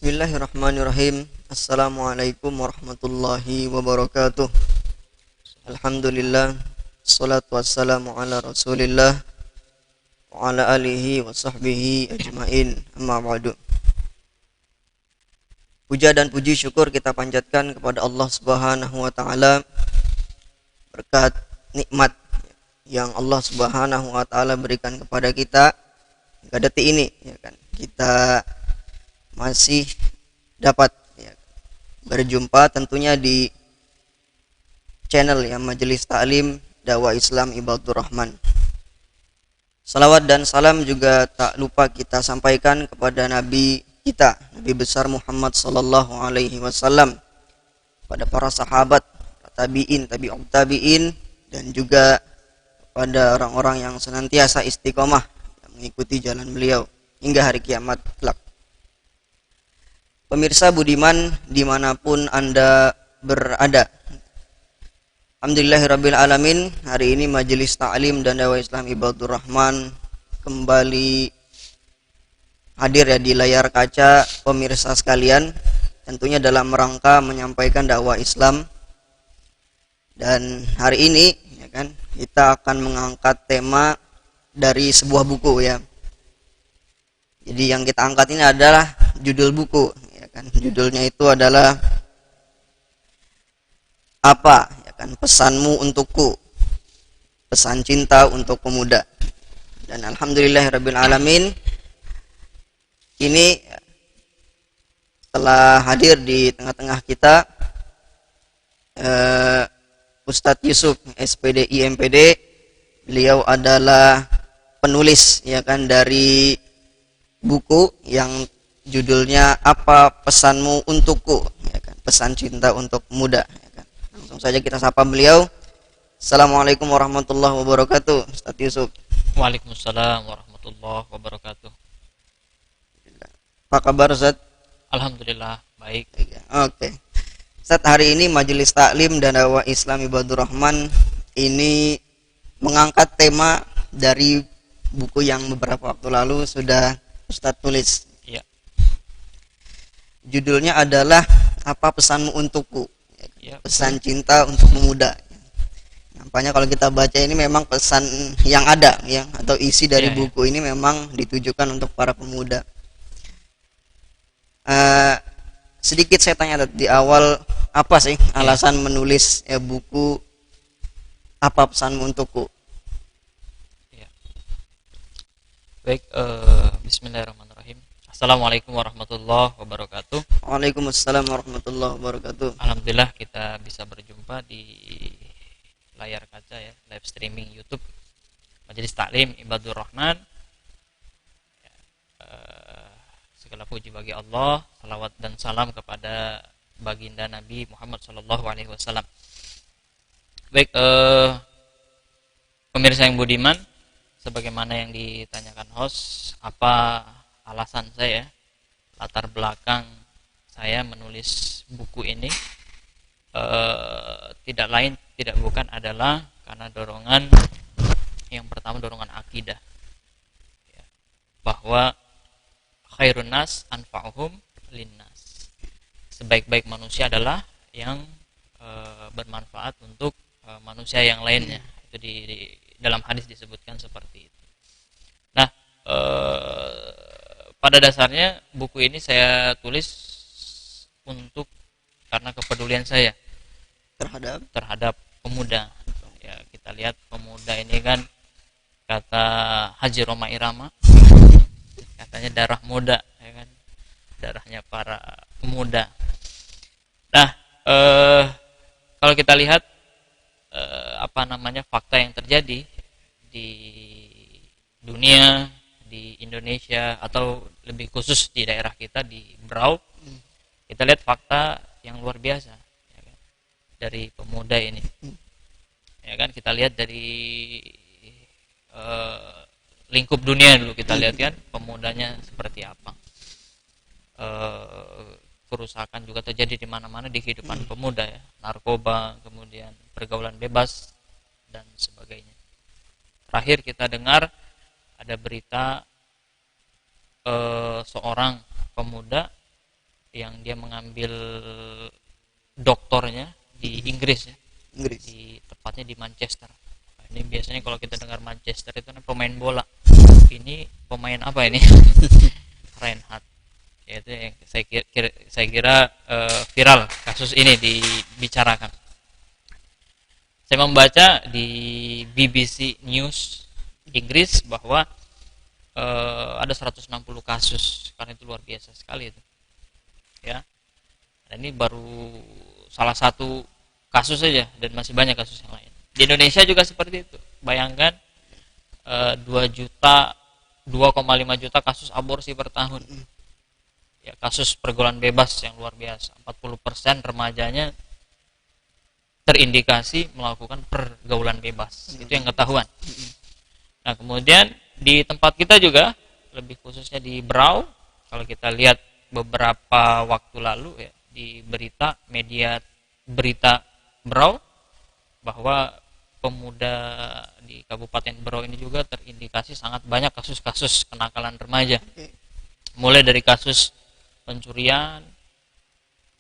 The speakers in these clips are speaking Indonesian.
Bismillahirrahmanirrahim. Assalamualaikum warahmatullahi wabarakatuh. Alhamdulillah. Salatu wassalamu ala rasulillah wa ala alihi wa sahbihi ajma'in. Amma ba'du. Puja dan puji syukur kita panjatkan kepada Allah Subhanahu wa taala berkat nikmat yang Allah Subhanahu wa taala berikan kepada kita hingga detik ini, ya kan. Kita masih dapat berjumpa tentunya di channel Majelis Ta'lim Dakwah Islam Ibadur Rahman. Salawat dan salam juga tak lupa kita sampaikan kepada Nabi kita, Nabi besar Muhammad sallallahu alaihi wasallam, pada para sahabat, tabi'in, tabi'ut tabi'in, dan juga pada orang-orang yang senantiasa istiqomah mengikuti jalan beliau hingga hari kiamat kelak. Pemirsa budiman dimanapun Anda berada, alhamdulillahirabbil alamin, hari ini Majelis Ta'lim dan Dakwah Islam Ibadur Rahman kembali hadir di layar kaca pemirsa sekalian, tentunya dalam rangka menyampaikan dakwah Islam. Dan hari ini kita akan mengangkat tema dari sebuah buku Jadi yang kita angkat ini adalah judul buku. Judulnya itu adalah apa? Pesanmu untukku, pesan cinta untuk pemuda. Dan alhamdulillahirabbil alamin, ini telah hadir di tengah-tengah kita Ustadz Yusuf SPD IMPD. Beliau adalah penulis dari buku yang judulnya Apa Pesanmu Untukku, pesan cinta untuk pemuda. Langsung saja kita sapa beliau. Assalamualaikum warahmatullahi wabarakatuh, Ustaz Yusuf. Waalaikumsalam warahmatullahi wabarakatuh. Apa kabar, Ustaz? Alhamdulillah baik. Oke. Ustaz, hari ini Majelis Taklim dan Dakwah Islam Ibadur Rahman ini mengangkat tema dari buku yang beberapa waktu lalu sudah Ustaz tulis. Judulnya adalah Apa Pesanmu Untukku, pesan cinta untuk pemuda. Nampaknya kalau kita baca ini memang pesan yang ada atau isi dari buku ini memang ditujukan untuk para pemuda. Sedikit saya tanya di awal, apa sih alasan menulis buku Apa Pesanmu Untukku? Baik, bismillahirrahmanirrahim. Assalamualaikum warahmatullahi wabarakatuh. Waalaikumsalam warahmatullahi wabarakatuh. Alhamdulillah kita bisa berjumpa di layar kaca live streaming YouTube Majelis Taklim Ibadur Rahman. Segala puji bagi Allah, salawat dan salam kepada baginda Nabi Muhammad sallallahu alaihi wasallam. Baik, pemirsa yang budiman, sebagaimana yang ditanyakan host, apa alasan saya, latar belakang saya menulis buku ini, tidak lain tidak bukan adalah karena dorongan yang pertama, dorongan akidah, bahwa khairun nas anfa'uhum linnas, sebaik-baik manusia adalah yang bermanfaat untuk manusia yang lainnya. Itu di dalam hadis disebutkan seperti itu. Nah, pada dasarnya buku ini saya tulis karena kepedulian saya terhadap pemuda. Kita lihat pemuda ini kan, kata Haji Roma Irama, katanya darah muda, darahnya para pemuda. Nah, kalau kita lihat fakta yang terjadi di dunia, di Indonesia, atau lebih khusus di daerah kita di Berau, kita lihat fakta yang luar biasa dari pemuda ini. Kita lihat dari lingkup dunia dulu, kita lihat pemudanya seperti apa. Kerusakan juga terjadi di mana-mana di kehidupan pemuda, narkoba, kemudian pergaulan bebas dan sebagainya. Terakhir kita dengar ada berita seorang pemuda yang dia mengambil doktornya di Inggris ya. Inggris. Tepatnya di Manchester. Nah, ini biasanya kalau kita dengar Manchester itu kan pemain bola. Ini pemain apa ini? Reinhardt. Itu yang saya kira viral kasus ini dibicarakan. Saya membaca di BBC News Inggris bahwa ada 160 kasus, karena itu luar biasa sekali itu. Ya. Dan ini baru salah satu kasus saja dan masih banyak kasus yang lain. Di Indonesia juga seperti itu. Bayangkan 2,5 juta kasus aborsi per tahun. Ya, kasus pergaulan bebas yang luar biasa. 40% remajanya terindikasi melakukan pergaulan bebas. Itu yang ketahuan. Nah, kemudian di tempat kita juga, lebih khususnya di Berau, kalau kita lihat beberapa waktu lalu ya, di media berita Berau, bahwa pemuda di Kabupaten Berau ini juga terindikasi sangat banyak kasus-kasus kenakalan remaja. Mulai dari kasus pencurian,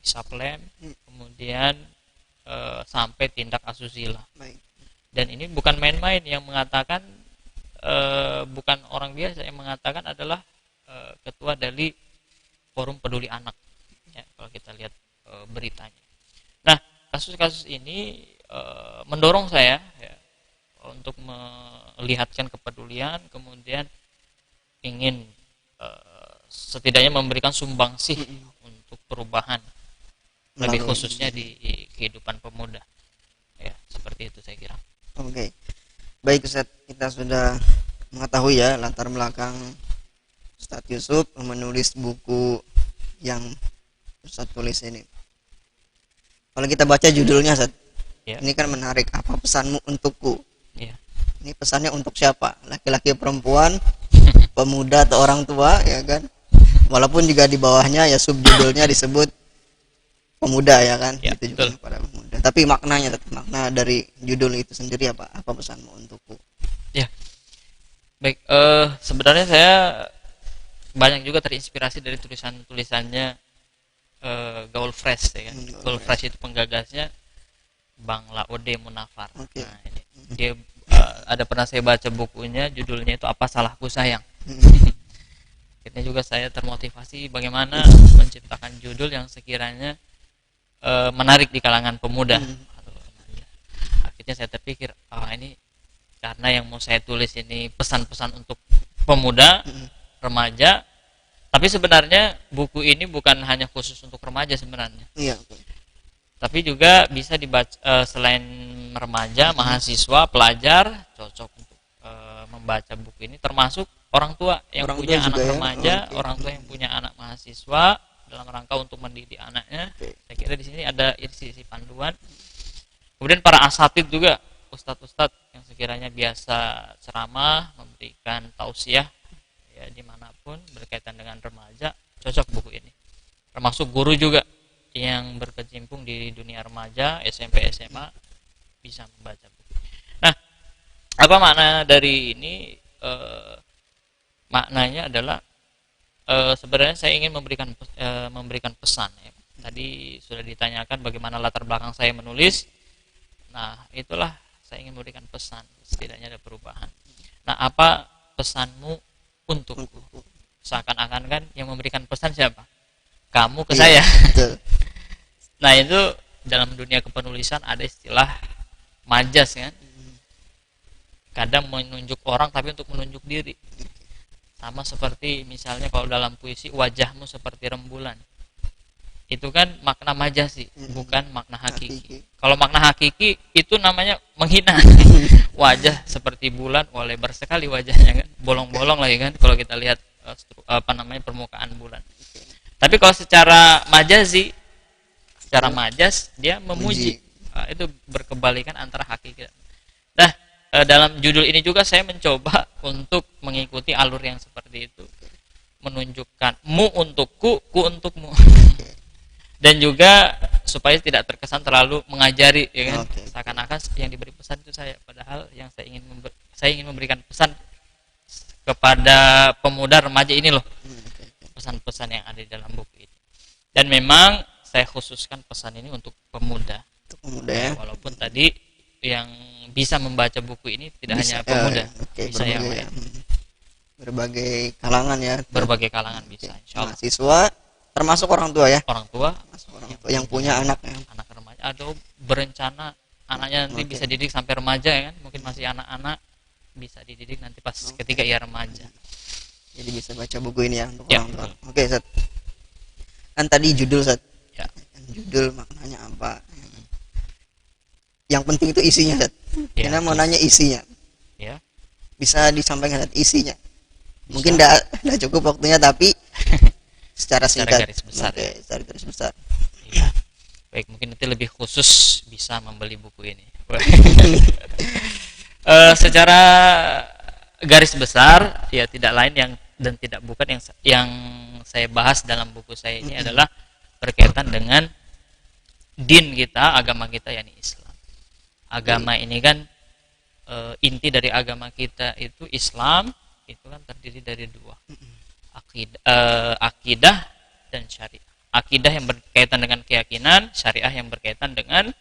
hisap lem, kemudian sampai tindak asusila. Dan ini bukan main-main, yang mengatakan bukan orang biasa, yang mengatakan adalah ketua dari Forum Peduli Anak. Ya, kalau kita lihat beritanya. Nah, kasus-kasus ini mendorong saya ya, untuk melihatkan kepedulian, kemudian ingin setidaknya memberikan sumbangsih untuk perubahan, lebih khususnya di kehidupan pemuda. Ya, seperti itu saya kira. Oke. Baik Ustaz, kita sudah mengetahui ya latar belakang Ustaz Yusuf menulis buku yang Ustaz tulis ini. Kalau kita baca judulnya Ustaz, ya. Ini kan menarik. Apa pesanmu untukku? Ya. Ini pesannya untuk siapa? Laki-laki, perempuan, pemuda atau orang tua, ya kan? Walaupun juga di bawahnya ya subjudulnya disebut pemuda, ya kan? Ya, itu juga pada pemuda. Tapi maknanya, makna dari judul itu sendiri apa? Apa pesanmu untukku? Ya. Baik, sebenarnya saya banyak juga terinspirasi dari tulisannya Gaul Fresh, ya kan? Gaul Fresh itu penggagasnya Bang Laode Munafar. Okay. Nah, ini dia ada pernah saya baca bukunya, judulnya itu Apa Salahku Sayang. Akhirnya juga saya termotivasi bagaimana menciptakan judul yang sekiranya menarik di kalangan pemuda. Akhirnya saya terpikir, ini karena yang mau saya tulis ini pesan-pesan untuk pemuda, remaja, tapi sebenarnya buku ini bukan hanya khusus untuk remaja sebenarnya. Iya. Tapi juga bisa dibaca selain remaja, mahasiswa, pelajar, cocok untuk membaca buku ini, termasuk orang tua yang punya anak remaja, orang tua yang punya anak mahasiswa, dalam rangka untuk mendidik anaknya. Saya kira di sini ada isi panduan. Kemudian para asatid juga, ustadz-ustadz yang sekiranya biasa ceramah, memberikan tausiah ya dimanapun berkaitan dengan remaja, cocok buku ini. Termasuk guru juga yang berkecimpung di dunia remaja, SMP, SMA, bisa membaca buku. Nah, apa makna dari ini? Maknanya adalah sebenarnya saya ingin memberikan pesan ya. Tadi sudah ditanyakan bagaimana latar belakang saya menulis. Nah, itulah saya ingin memberikan pesan, setidaknya ada perubahan. Nah, apa pesanmu untukku? Seakan-akan kan yang memberikan pesan siapa? Kamu ke saya. Betul. Nah, itu dalam dunia kepenulisan ada istilah majas kan. Kadang menunjuk orang tapi untuk menunjuk diri. Sama seperti misalnya kalau dalam puisi, wajahmu seperti rembulan. Itu kan makna majasi, bukan makna hakiki. Kalau makna hakiki itu namanya menghina. Wajah seperti bulan, lebar sekali wajahnya kan, bolong-bolong lagi kan kalau kita lihat permukaan bulan. Tapi kalau secara majazi, secara majas dia memuji. Itu berkebalikan antara hakiki. Nah, dalam judul ini juga saya mencoba untuk mengikuti alur yang seperti itu, menunjukkan mu untukku, ku untukmu, dan juga supaya tidak terkesan terlalu mengajari, ya kan? Seakan-akan yang diberi pesan itu saya, padahal yang saya ingin memberikan pesan kepada pemuda remaja ini loh, pesan-pesan yang ada di dalam buku ini. Dan memang saya khususkan pesan ini untuk pemuda. Untuk pemuda ya. Walaupun tadi yang bisa membaca buku ini tidak Bisa, hanya pemuda, oke, bisa yang berbagai, lain. berbagai kalangan ya. Berbagai kalangan bisa, insya Allah. Mahasiswa termasuk orang tua ya. Orang tua, Termasuk orang tua yang punya anak ya. anak remaja, atau berencana anaknya nanti bisa dididik sampai remaja ya kan, mungkin masih anak-anak, bisa dididik nanti pas ketika ia remaja. Jadi bisa baca buku ini ya untuk Ya, orang tua. betul. Oke, Sat. Kan tadi judul, Sat. Ya. Judul maknanya apa? Yang penting itu isinya, Sat. Ya, Kita mau nanya isinya. Ya. Bisa disampaikan, Sat, isinya. Mungkin enggak cukup waktunya, tapi secara singkat. garis besar, Oke, secara garis besar. Iya. Baik, mungkin nanti lebih khusus bisa membeli buku ini. Secara garis besar ya tidak lain dan tidak bukan yang saya bahas dalam buku saya ini adalah berkaitan dengan din kita, agama kita, yakni Islam. Agama ini kan inti dari agama kita itu Islam, itu kan terdiri dari dua, akidah dan syariah. Akidah yang berkaitan dengan keyakinan, syariah yang berkaitan dengan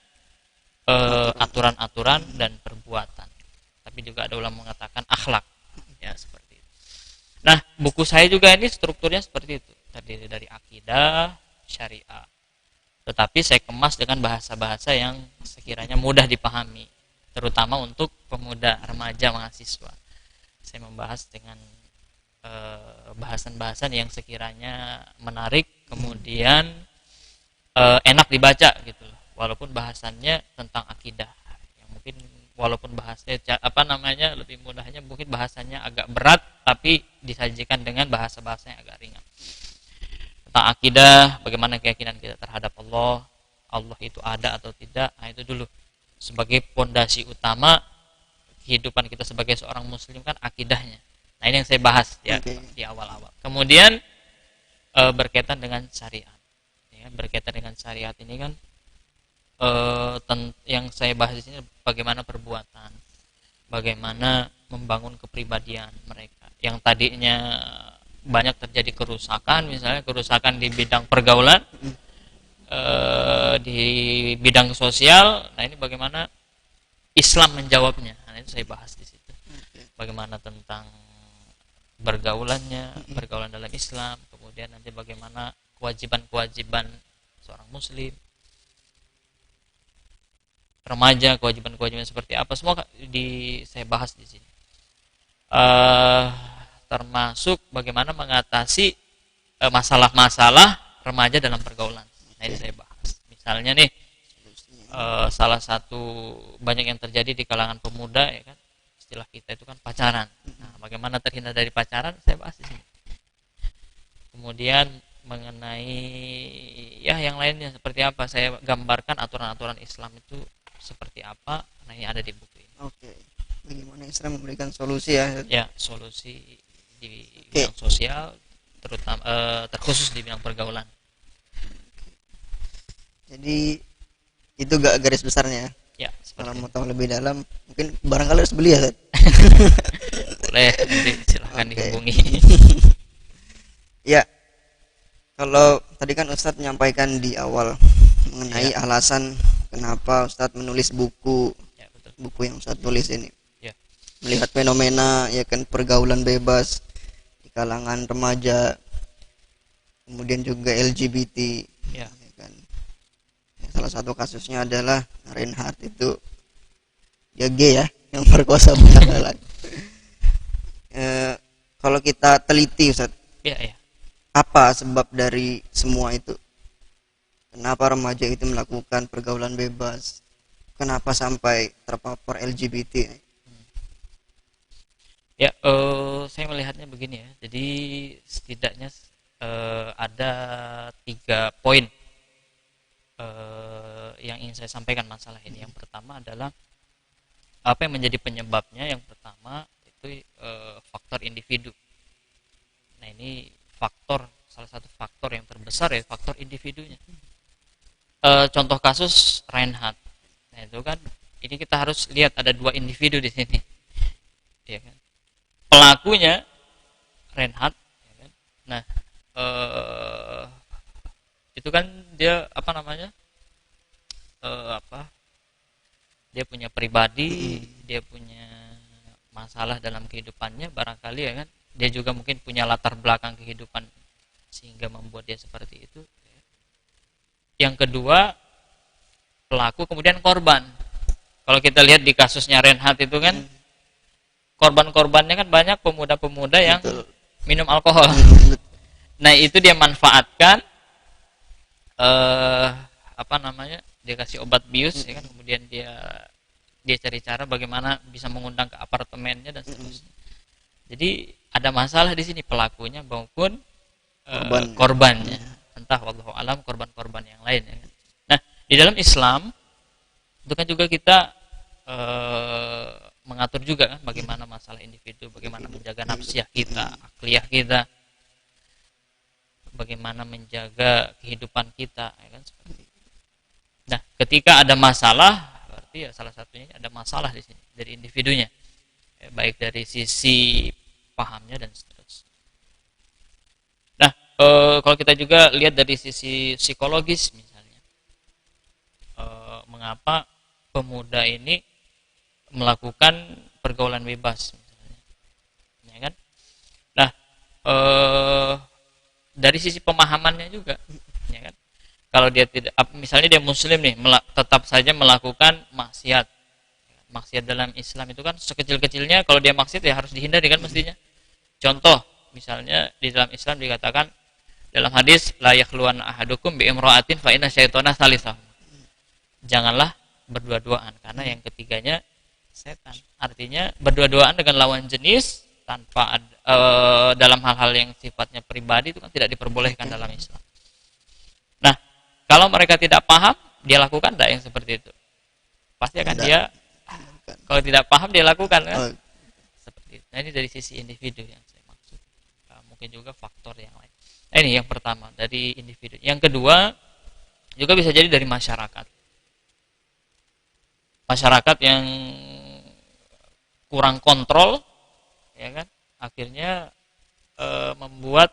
aturan-aturan dan perbuatan. Tapi juga ada ulama mengatakan akhlak, ya seperti itu. Nah, buku saya juga ini strukturnya seperti itu, terdiri dari akidah, syariah. Tetapi saya kemas dengan bahasa-bahasa yang sekiranya mudah dipahami, terutama untuk pemuda, remaja, mahasiswa. Saya membahas dengan bahasan-bahasan yang sekiranya menarik, kemudian enak dibaca gitu loh. Walaupun bahasannya tentang akidah, yang mungkin walaupun bahasanya lebih mudahnya, mungkin bahasanya agak berat, tapi disajikan dengan bahasa-bahasa yang agak ringan. Tentang akidah, bagaimana keyakinan kita terhadap Allah itu ada atau tidak, nah itu dulu sebagai pondasi utama kehidupan kita sebagai seorang muslim kan akidahnya. Nah ini yang saya bahas ya di awal-awal. Kemudian berkaitan dengan syariat. Ya, berkaitan dengan syariat ini kan yang saya bahas di sini bagaimana perbuatan, bagaimana membangun kepribadian mereka. Yang tadinya banyak terjadi kerusakan, misalnya kerusakan di bidang pergaulan, di bidang sosial. Nah ini bagaimana Islam menjawabnya. Nah itu saya bahas di situ. Bagaimana tentang pergaulan dalam Islam, kemudian nanti bagaimana kewajiban-kewajiban seorang muslim, remaja, kewajiban-kewajiban seperti apa, semua saya bahas di sini. Termasuk bagaimana mengatasi masalah-masalah remaja dalam pergaulan. Nah ini saya bahas. Misalnya nih, salah satu banyak yang terjadi di kalangan pemuda ya kan, istilah kita itu kan pacaran. Nah, bagaimana terhindar dari pacaran saya bahas di sini. Kemudian mengenai ya yang lainnya seperti apa, saya gambarkan aturan-aturan Islam itu seperti apa. Nah ini ada di buku ini. Oke. Bagaimana Islam memberikan solusi ya? Ya, solusi di bidang sosial, terutama terkhusus di bidang pergaulan. Jadi itu gak garis besarnya. Ya, kalau mau tahu lebih dalam mungkin barangkali harus beli ya, Seth? Boleh, nanti silahkan dihubungi. Ya, kalau tadi kan Ustadz menyampaikan di awal mengenai alasan kenapa Ustadz menulis buku, betul. Buku yang Ustadz tulis ini, melihat fenomena ya kan pergaulan bebas di kalangan remaja, kemudian juga LGBT, ya kan. Salah satu kasusnya adalah Reinhardt, itu dia gay ya, yang perkosa banyak laki. Kalau kita teliti Ustaz, apa sebab dari semua itu? Kenapa remaja itu melakukan pergaulan bebas? Kenapa sampai terpapar LGBT? Ya, saya melihatnya begini ya. Jadi setidaknya ada 3 poin yang ingin saya sampaikan masalah ini. Yang pertama adalah apa yang menjadi penyebabnya. Yang pertama itu faktor individu. Nah ini salah satu faktor yang terbesar ya, faktor individunya. Contoh kasus Reinhardt. Nah itu kan, ini kita harus lihat ada 2 individu di sini, ya kan? Pelakunya Reinhardt, ya kan? Nah itu kan dia apa namanya, dia punya pribadi, dia punya masalah dalam kehidupannya barangkali ya kan, dia juga mungkin punya latar belakang kehidupan sehingga membuat dia seperti itu. Yang kedua, pelaku kemudian korban. Kalau kita lihat di kasusnya Reinhardt itu kan, korban-korbannya kan banyak pemuda-pemuda yang minum alkohol. Nah itu dia manfaatkan, dia kasih obat bius, ya kan, kemudian dia cari cara bagaimana bisa mengundang ke apartemennya dan seterusnya. Jadi ada masalah di sini pelakunya maupun korbannya. Entah wallahu alam korban-korban yang lain. Ya kan? Nah di dalam Islam itu kan juga kita mengatur juga kan bagaimana masalah individu, bagaimana menjaga nafsiyah kita, akliyah kita, bagaimana menjaga kehidupan kita, ya kan, seperti itu. Nah, ketika ada masalah, berarti ya salah satunya ada masalah di sini dari individunya, ya, baik dari sisi pahamnya dan seterusnya. Nah, kalau kita juga lihat dari sisi psikologis misalnya, mengapa pemuda ini melakukan pergaulan bebas misalnya, ya kan? Nah, dari sisi pemahamannya juga, ya kan? Kalau dia tidak, misalnya dia muslim nih, tetap saja melakukan maksiat. Maksiat dalam Islam itu kan sekecil-kecilnya kalau dia maksiat ya harus dihindari kan mestinya. Contoh, misalnya di dalam Islam dikatakan dalam hadis la yakhluwan ahadukum bi imra'atin fa inna syaitana salisah. Janganlah berdua-duaan karena yang ketiganya setan. Artinya berdua-duaan dengan lawan jenis tanpa dalam hal-hal yang sifatnya pribadi itu kan tidak diperbolehkan dalam Islam. Nah, kalau mereka tidak paham, dia lakukan tidak yang seperti itu? Pasti akan dia, kalau tidak paham dia lakukan kan? Seperti itu. Nah, ini dari sisi individu yang saya maksud. Mungkin juga faktor yang lain. Nah, ini yang pertama dari individu. Yang kedua juga bisa jadi dari masyarakat. Masyarakat yang kurang kontrol, ya kan, akhirnya membuat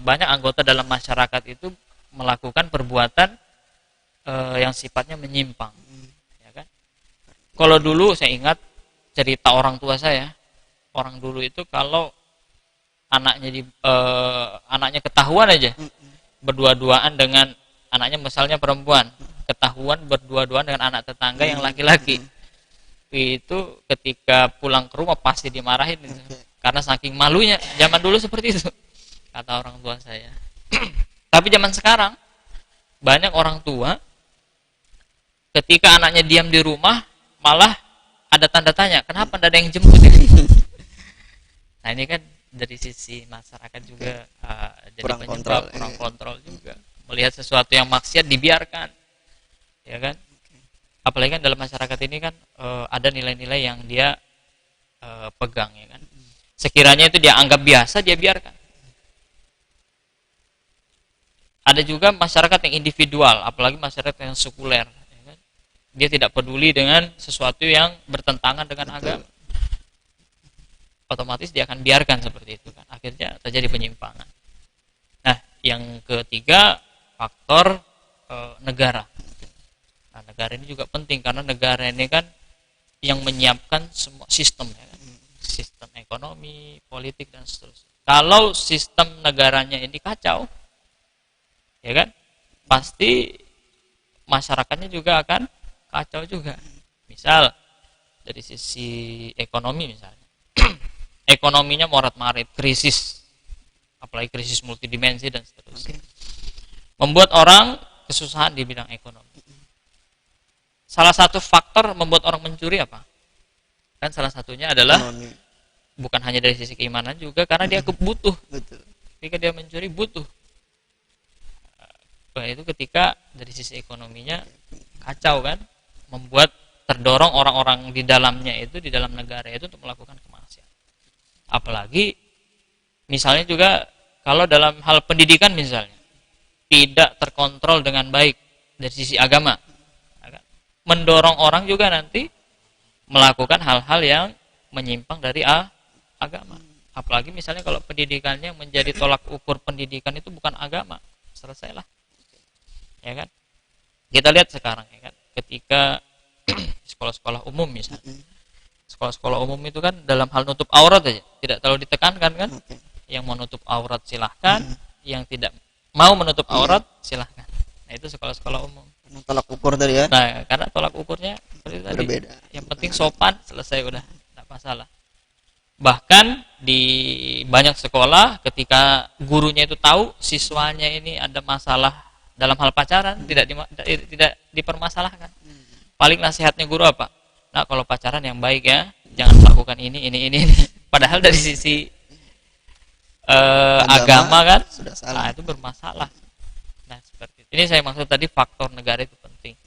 banyak anggota dalam masyarakat itu melakukan perbuatan yang sifatnya menyimpang, ya kan. Kalau dulu saya ingat cerita orang tua saya, orang dulu itu kalau anaknya ketahuan aja berdua-duaan dengan anaknya, misalnya perempuan, ketahuan berdua-duaan dengan anak tetangga yang laki-laki, itu ketika pulang ke rumah pasti dimarahin karena saking malunya. Zaman dulu seperti itu kata orang tua saya. Tapi zaman sekarang banyak orang tua ketika anaknya diam di rumah malah ada tanda tanya, kenapa tidak ada yang jemput ini? Nah ini kan dari sisi masyarakat juga jadi penyebab kurang kontrol juga, melihat sesuatu yang maksiat dibiarkan, ya kan. Apalagi kan dalam masyarakat ini kan ada nilai-nilai yang dia pegang, ya kan. Sekiranya itu dia anggap biasa, dia biarkan. Ada juga masyarakat yang individual, apalagi masyarakat yang sekuler, ya kan. Dia tidak peduli dengan sesuatu yang bertentangan dengan agama. Otomatis dia akan biarkan seperti itu kan. Akhirnya terjadi penyimpangan. Nah, yang ketiga faktor negara. Nah, negara ini juga penting karena negara ini kan yang menyiapkan semua sistem, ya kan? Sistem ekonomi, politik dan seterusnya. Kalau sistem negaranya ini kacau, ya kan, pasti masyarakatnya juga akan kacau juga. Misal dari sisi ekonomi misalnya, ekonominya morat-marit, krisis, apalagi krisis multidimensi dan seterusnya, membuat orang kesusahan di bidang ekonomi. Salah satu faktor membuat orang mencuri apa? Kan salah satunya adalah bukan hanya dari sisi keimanan juga, karena dia butuh. Ketika dia mencuri butuh. Itu ketika dari sisi ekonominya kacau kan, membuat terdorong orang-orang di dalamnya itu, di dalam negara itu untuk melakukan kemaksiatan. Apalagi misalnya juga kalau dalam hal pendidikan misalnya tidak terkontrol dengan baik dari sisi agama, mendorong orang juga nanti melakukan hal-hal yang menyimpang dari agama. Apalagi misalnya kalau pendidikannya menjadi tolak ukur pendidikan itu bukan agama, selesailah. Ya kan? Kita lihat sekarang ya kan, ketika sekolah-sekolah umum misalnya. Sekolah-sekolah umum itu kan dalam hal nutup aurat aja, tidak terlalu ditekankan kan? Yang mau nutup aurat silahkan, yang tidak mau menutup aurat silahkan. Nah, itu sekolah-sekolah umum. Tolak ukur tadi ya. Nah, karena tolak ukurnya seperti tadi. Berbeda. Yang penting sopan, selesai udah, tidak masalah. Bahkan di banyak sekolah ketika gurunya itu tahu siswanya ini ada masalah dalam hal pacaran, tidak dipermasalahkan. Paling nasihatnya guru apa? Nah, kalau pacaran yang baik ya, jangan melakukan ini. Padahal dari sisi agama kan sudah salah. Nah, itu bermasalah. Nah, seperti itu. Ini saya maksud tadi faktor negara itu penting.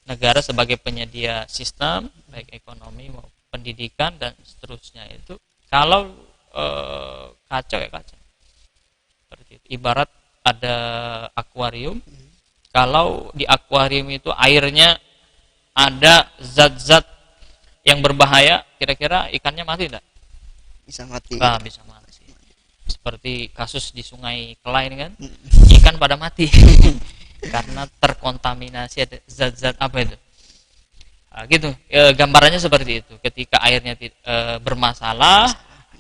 Negara sebagai penyedia sistem baik ekonomi maupun pendidikan dan seterusnya itu kalau kacau ya kacau. Seperti itu. Ibarat ada akuarium, kalau di akuarium itu airnya ada zat-zat yang berbahaya, kira-kira ikannya mati tidak? Bisa mati. Bisa mati. Seperti kasus di Sungai Kelai kan, ikan pada mati karena terkontaminasi ada zat-zat apa itu. Nah, gitu. Gambarannya seperti itu. Ketika airnya bermasalah,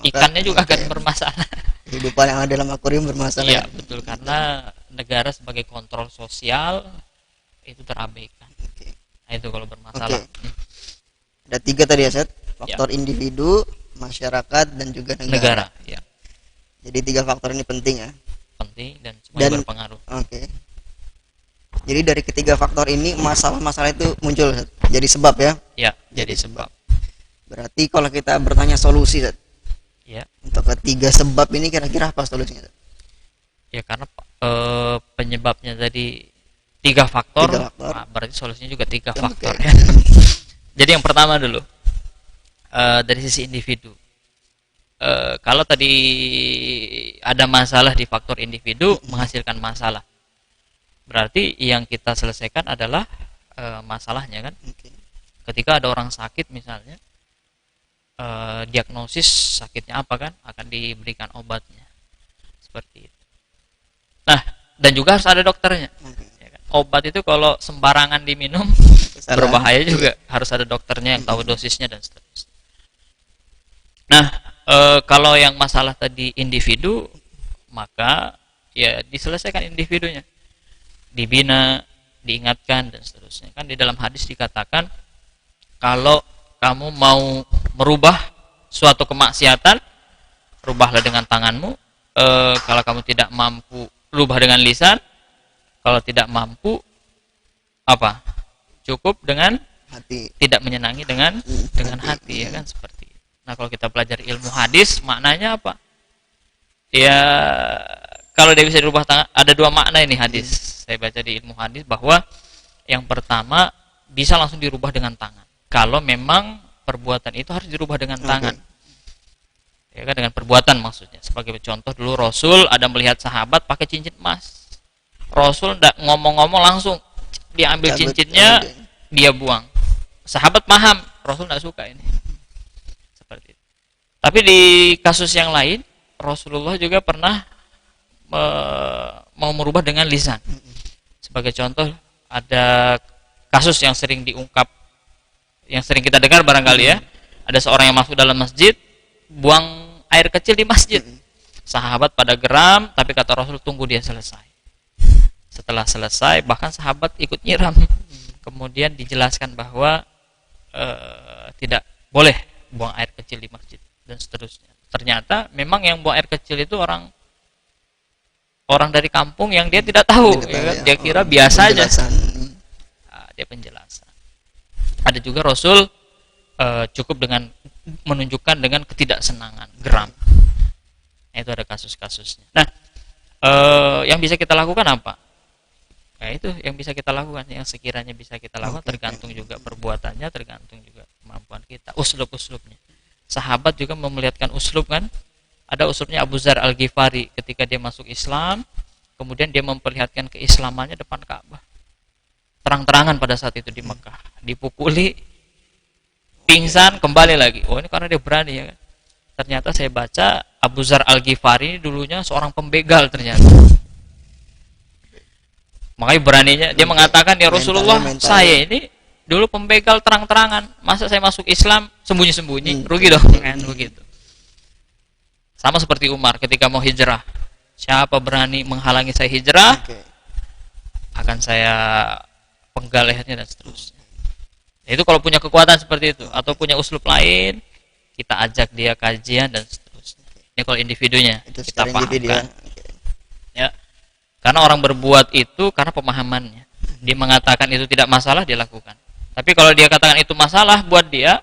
ikannya juga akan bermasalah. Kehidupan yang ada dalam akuarium bermasalah. Iya, betul, karena negara sebagai kontrol sosial itu terabaikan. Nah, itu kalau bermasalah. Ada 3 tadi ya, Set. Faktor individu, masyarakat, dan juga negara. Ya. Jadi 3 faktor ini penting ya. Penting dan semuanya berpengaruh. Jadi dari ketiga faktor ini masalah-masalah itu muncul, Set. Jadi sebab ya. Ya, jadi sebab. Berarti kalau kita bertanya solusi, Set. Ya. Untuk ketiga sebab ini kira-kira apa solusinya, Set? Ya karena penyebabnya tadi 3 faktor. Nah, berarti solusinya juga 3 faktor ya. Jadi yang pertama dulu dari sisi individu. Kalau tadi ada masalah di faktor individu menghasilkan masalah, berarti yang kita selesaikan adalah masalahnya kan. Ketika ada orang sakit misalnya, diagnosis sakitnya apa kan, akan diberikan obatnya seperti itu. Nah, dan juga harus ada dokternya. Ya kan? Obat itu kalau sembarangan diminum berbahaya juga, harus ada dokternya yang tahu dosisnya dan seterusnya. Nah, kalau yang masalah tadi individu, maka ya diselesaikan individunya, dibina, diingatkan dan seterusnya. Kan di dalam hadis dikatakan kalau kamu mau merubah suatu kemaksiatan, rubahlah dengan tanganmu. Kalau kamu tidak mampu, rubah dengan lisan. Kalau tidak mampu, apa? Cukup dengan hati. Tidak menyenangi dengan hati, ya kan, seperti itu. Nah, kalau kita pelajari ilmu hadis, maknanya apa? Ya, kalau dia bisa dirubah tangan, ada 2 makna ini hadis. Saya baca di ilmu hadis bahwa yang pertama bisa langsung dirubah dengan tangan. Kalau memang perbuatan itu harus dirubah dengan tangan. Ya kan, dengan perbuatan maksudnya. Sebagai contoh dulu Rasul ada melihat sahabat pakai cincin emas. Rasul enggak ngomong-ngomong, langsung dia ambil cincinnya, dia buang. Sahabat paham, Rasul enggak suka ini. Seperti itu. Tapi di kasus yang lain, Rasulullah juga pernah mau merubah dengan lisan. Sebagai contoh, ada kasus yang sering diungkap, yang sering kita dengar barangkali ya. Ada seorang yang masuk dalam masjid, buang air kecil di masjid. Sahabat pada geram, tapi kata Rasul, tunggu dia selesai. Setelah selesai, bahkan sahabat ikut nyiram. Kemudian dijelaskan bahwa tidak boleh buang air kecil di masjid dan seterusnya. Ternyata memang yang buang air kecil itu orang dari kampung yang dia tidak tahu, dia kira biasa aja. Dia penjelasan. Ada juga Rasul cukup dengan menunjukkan dengan ketidaksenangan, geram. Itu ada kasus-kasusnya. Nah, yang bisa kita lakukan apa? Nah, itu yang bisa kita lakukan, yang sekiranya bisa kita lakukan, tergantung juga perbuatannya, tergantung juga kemampuan kita, uslub-uslubnya. Sahabat juga memelihatkan uslub kan. Ada uslubnya Abu Dzar Al-Ghifari ketika dia masuk Islam, kemudian dia memperlihatkan keislamannya depan Ka'bah. Terang-terangan pada saat itu di Mekah. Dipukuli, pingsan, kembali lagi. Oh, ini karena dia berani ya kan. Ternyata saya baca Abu Dzar Al-Ghifari dulunya seorang pembegal ternyata. Makanya beraninya dia mengatakan, ya Rasulullah, saya ini dulu pembegal terang-terangan, masa saya masuk Islam sembunyi-sembunyi, rugi dong kan begitu. Sama seperti Umar ketika mau hijrah, siapa berani menghalangi saya hijrah, akan saya penggal lehernya dan seterusnya. Itu kalau punya kekuatan seperti itu, atau punya uslub lain, kita ajak dia kajian dan seterusnya. Ini kalau individunya itu kita pahamkan. Ya, karena orang berbuat itu karena pemahamannya. Dia mengatakan itu tidak masalah, dia lakukan. Tapi kalau dia katakan itu masalah buat dia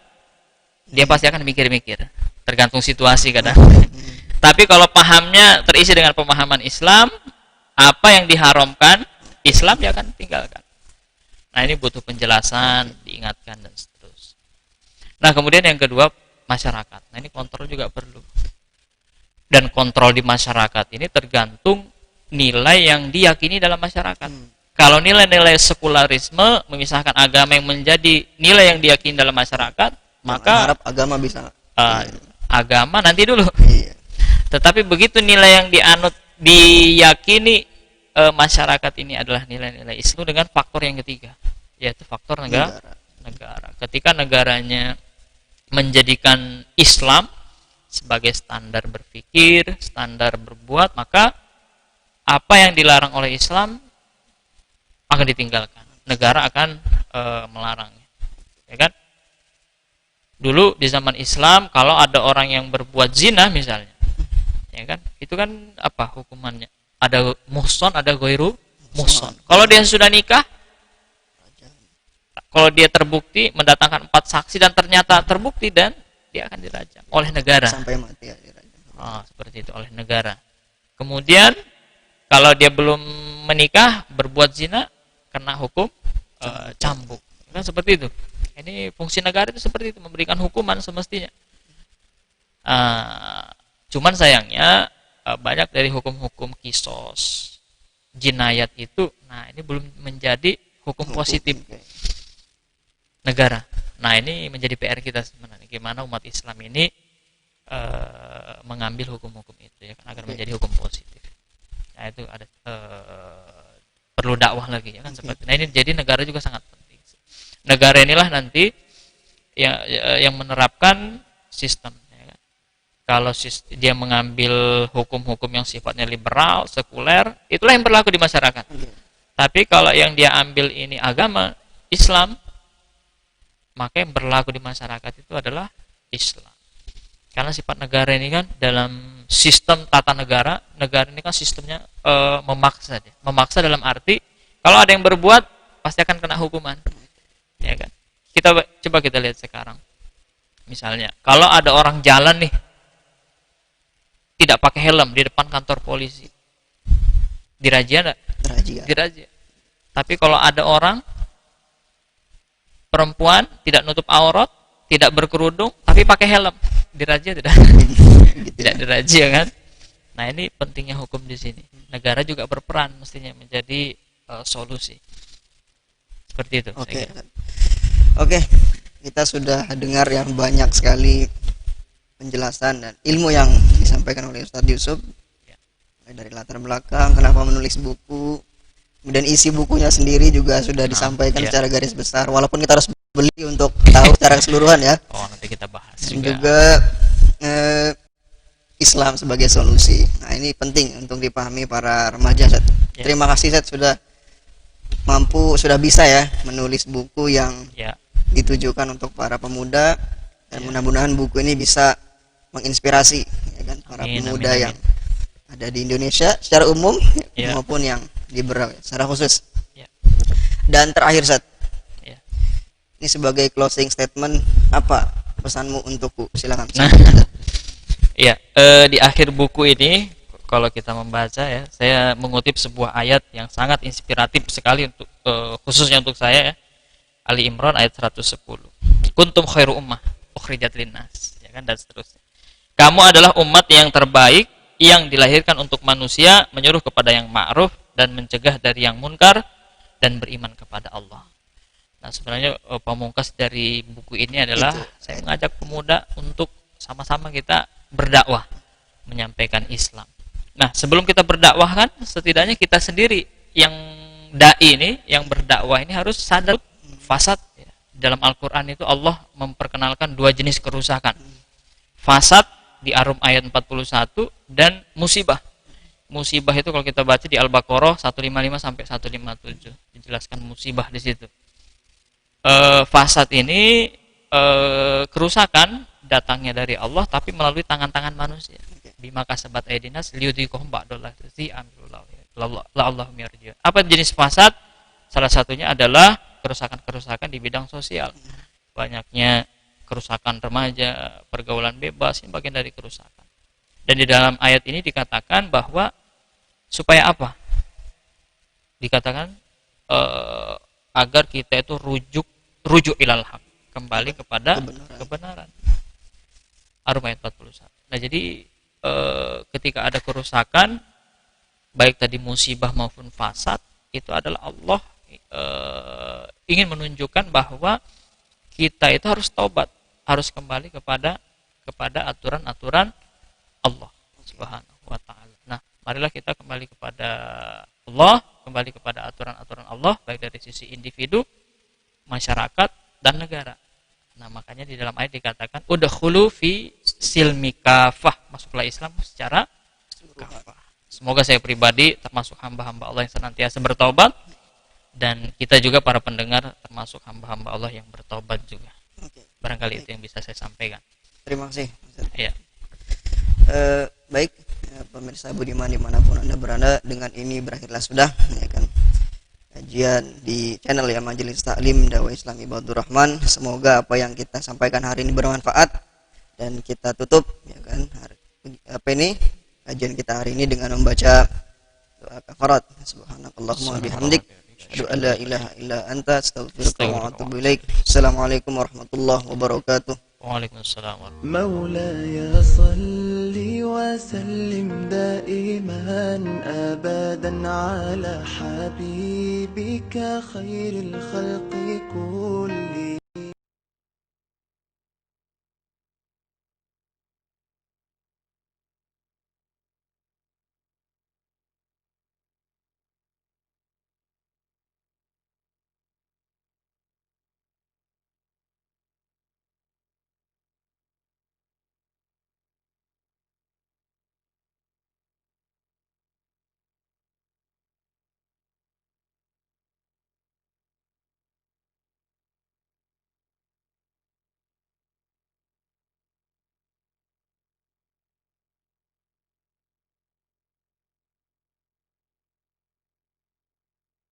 pasti akan mikir-mikir. Tergantung situasi kadang. Tapi kalau pahamnya terisi dengan pemahaman Islam, apa yang diharamkan Islam dia akan tinggalkan. Nah, ini butuh penjelasan, diingatkan dan seterusnya. Nah, kemudian yang kedua, masyarakat. Nah, ini kontrol juga perlu. Dan kontrol di masyarakat ini tergantung nilai yang diyakini dalam masyarakat. Kalau nilai-nilai sekularisme memisahkan agama yang menjadi nilai yang diyakini dalam masyarakat, maka harap agama bisa agama nanti dulu. Tetapi begitu nilai yang diyakini masyarakat ini adalah nilai-nilai Islam dengan faktor yang ketiga, yaitu faktor negara. Ketika negaranya menjadikan Islam sebagai standar berpikir, standar berbuat, maka apa yang dilarang oleh Islam akan ditinggalkan. Negara akan melarangnya. Ya kan? Dulu di zaman Islam kalau ada orang yang berbuat zina misalnya, ya kan? Itu kan apa hukumannya? Ada muhson, ada goiru muhson. Kalau dia sudah nikah, kalau dia terbukti mendatangkan 4 saksi dan ternyata terbukti, dan dia akan dirajam oleh negara. Sampai mati ya dirajam. Seperti itu, oleh negara. Kemudian kalau dia belum menikah berbuat zina, kena hukum cambuk. Kan seperti itu. Ini fungsi negara itu seperti itu, memberikan hukuman semestinya. Cuman sayangnya banyak dari hukum-hukum kisos, jinayat itu, nah ini belum menjadi hukum positif negara. Nah, ini menjadi PR kita sebenarnya, gimana umat Islam ini mengambil hukum-hukum itu ya kan, agar menjadi hukum positif. Nah, itu ada perlu dakwah lagi ya kan seperti. Nah, ini jadi negara juga sangat penting. Negara inilah nanti yang menerapkan sistem. Ya kan? Kalau dia mengambil hukum-hukum yang sifatnya liberal, sekuler, itulah yang berlaku di masyarakat. Tapi kalau yang dia ambil ini agama Islam, maka yang berlaku di masyarakat itu adalah Islam. Karena sifat negara ini kan dalam sistem tata negara ini kan sistemnya memaksa dia. Memaksa dalam arti kalau ada yang berbuat pasti akan kena hukuman. Ya kan? Coba kita lihat sekarang. Misalnya, kalau ada orang jalan nih tidak pakai helm di depan kantor polisi, dirajia enggak? Dirajia. Tapi kalau ada orang perempuan tidak nutup aurat, tidak berkerudung, tapi pakai helm, dirajia tidak? Tidak dirajia kan? Nah, ini pentingnya hukum di sini. Negara juga berperan mestinya menjadi solusi. Seperti itu. Oke, kita sudah dengar yang banyak sekali penjelasan dan ilmu yang disampaikan oleh Ustadz Yusuf. Dari latar belakang, kenapa menulis buku, kemudian isi bukunya sendiri juga sudah disampaikan secara garis besar. Walaupun kita harus beli untuk tahu secara keseluruhan ya. Nanti kita bahas dan juga Islam sebagai solusi. Nah, ini penting untuk dipahami para remaja. Terima kasih sudah bisa ya menulis buku yang ditujukan untuk para pemuda, dan mudah-mudahan buku ini bisa menginspirasi ya kan, para pemuda yang ada di Indonesia secara umum maupun yang di Berau secara khusus. Dan terakhir ini sebagai closing statement, apa pesanmu untukku? Silakan. Di akhir buku ini kalau kita membaca ya, saya mengutip sebuah ayat yang sangat inspiratif sekali untuk khususnya untuk saya ya. Ali Imran ayat 110. Kuntum khairu ummah ukhrijat linnas, ya kan, dan seterusnya. Kamu adalah umat yang terbaik yang dilahirkan untuk manusia, menyuruh kepada yang ma'ruf dan mencegah dari yang munkar dan beriman kepada Allah. Nah, sebenarnya pamungkas dari buku ini adalah saya mengajak pemuda untuk sama-sama kita berdakwah, menyampaikan Islam. Nah, sebelum kita berdakwah kan setidaknya kita sendiri yang dai ini, yang berdakwah ini harus sadar fasad. Dalam Al-Quran itu Allah memperkenalkan dua jenis kerusakan. Fasad di Ar-Rum ayat 41 dan musibah. Musibah itu kalau kita baca di Al-Baqarah 155 sampai 157 dijelaskan musibah di situ. Fasad ini kerusakan datangnya dari Allah tapi melalui tangan-tangan manusia. Bima kasabat aydinas liyudhiqahum ba'dallazi la'allahum yarji'un. Apa jenis fasad? Salah satunya adalah kerusakan-kerusakan di bidang sosial. Banyaknya kerusakan remaja, pergaulan bebas, ini bagian dari kerusakan. Dan di dalam ayat ini dikatakan bahwa supaya apa? Dikatakan agar kita itu rujuk ilal haq, kembali kepada kebenaran. Ar-Rum ayat 41. Nah, jadi ketika ada kerusakan baik tadi musibah maupun fasad, itu adalah Allah ingin menunjukkan bahwa kita itu harus taubat, harus kembali kepada aturan-aturan Allah Subhanahu wa taala. Nah, marilah kita kembali kepada Allah, kembali kepada aturan-aturan Allah baik dari sisi individu, masyarakat dan negara. Nah, makanya di dalam ayat dikatakan udkhulu fi silmi kafah, masuklah Islam secara kafah. Semoga saya pribadi termasuk hamba-hamba Allah yang senantiasa bertaubat, dan kita juga para pendengar termasuk hamba-hamba Allah yang bertobat juga. Barangkali itu yang bisa saya sampaikan. Terima kasih. Ya. Baik, pemirsa Budiman dimanapun Anda berada, dengan ini berakhirlah sudah ya kan kajian di channel ya Majelis Taklim Dakwah Islam Ibadur Rahman. Semoga apa yang kita sampaikan hari ini bermanfaat, dan kita tutup ya kan kajian kita hari ini dengan membaca doa kafarat. Subhanakallahumma bihamdik asyhadu an la ilaha illa anta astaghfiruka wa atubu ilaik. Assalamualaikum warahmatullahi wabarakatuh. Waalaikumsalam. مولاي صل وسلم دائما أبدا على حبيبك خير الخلق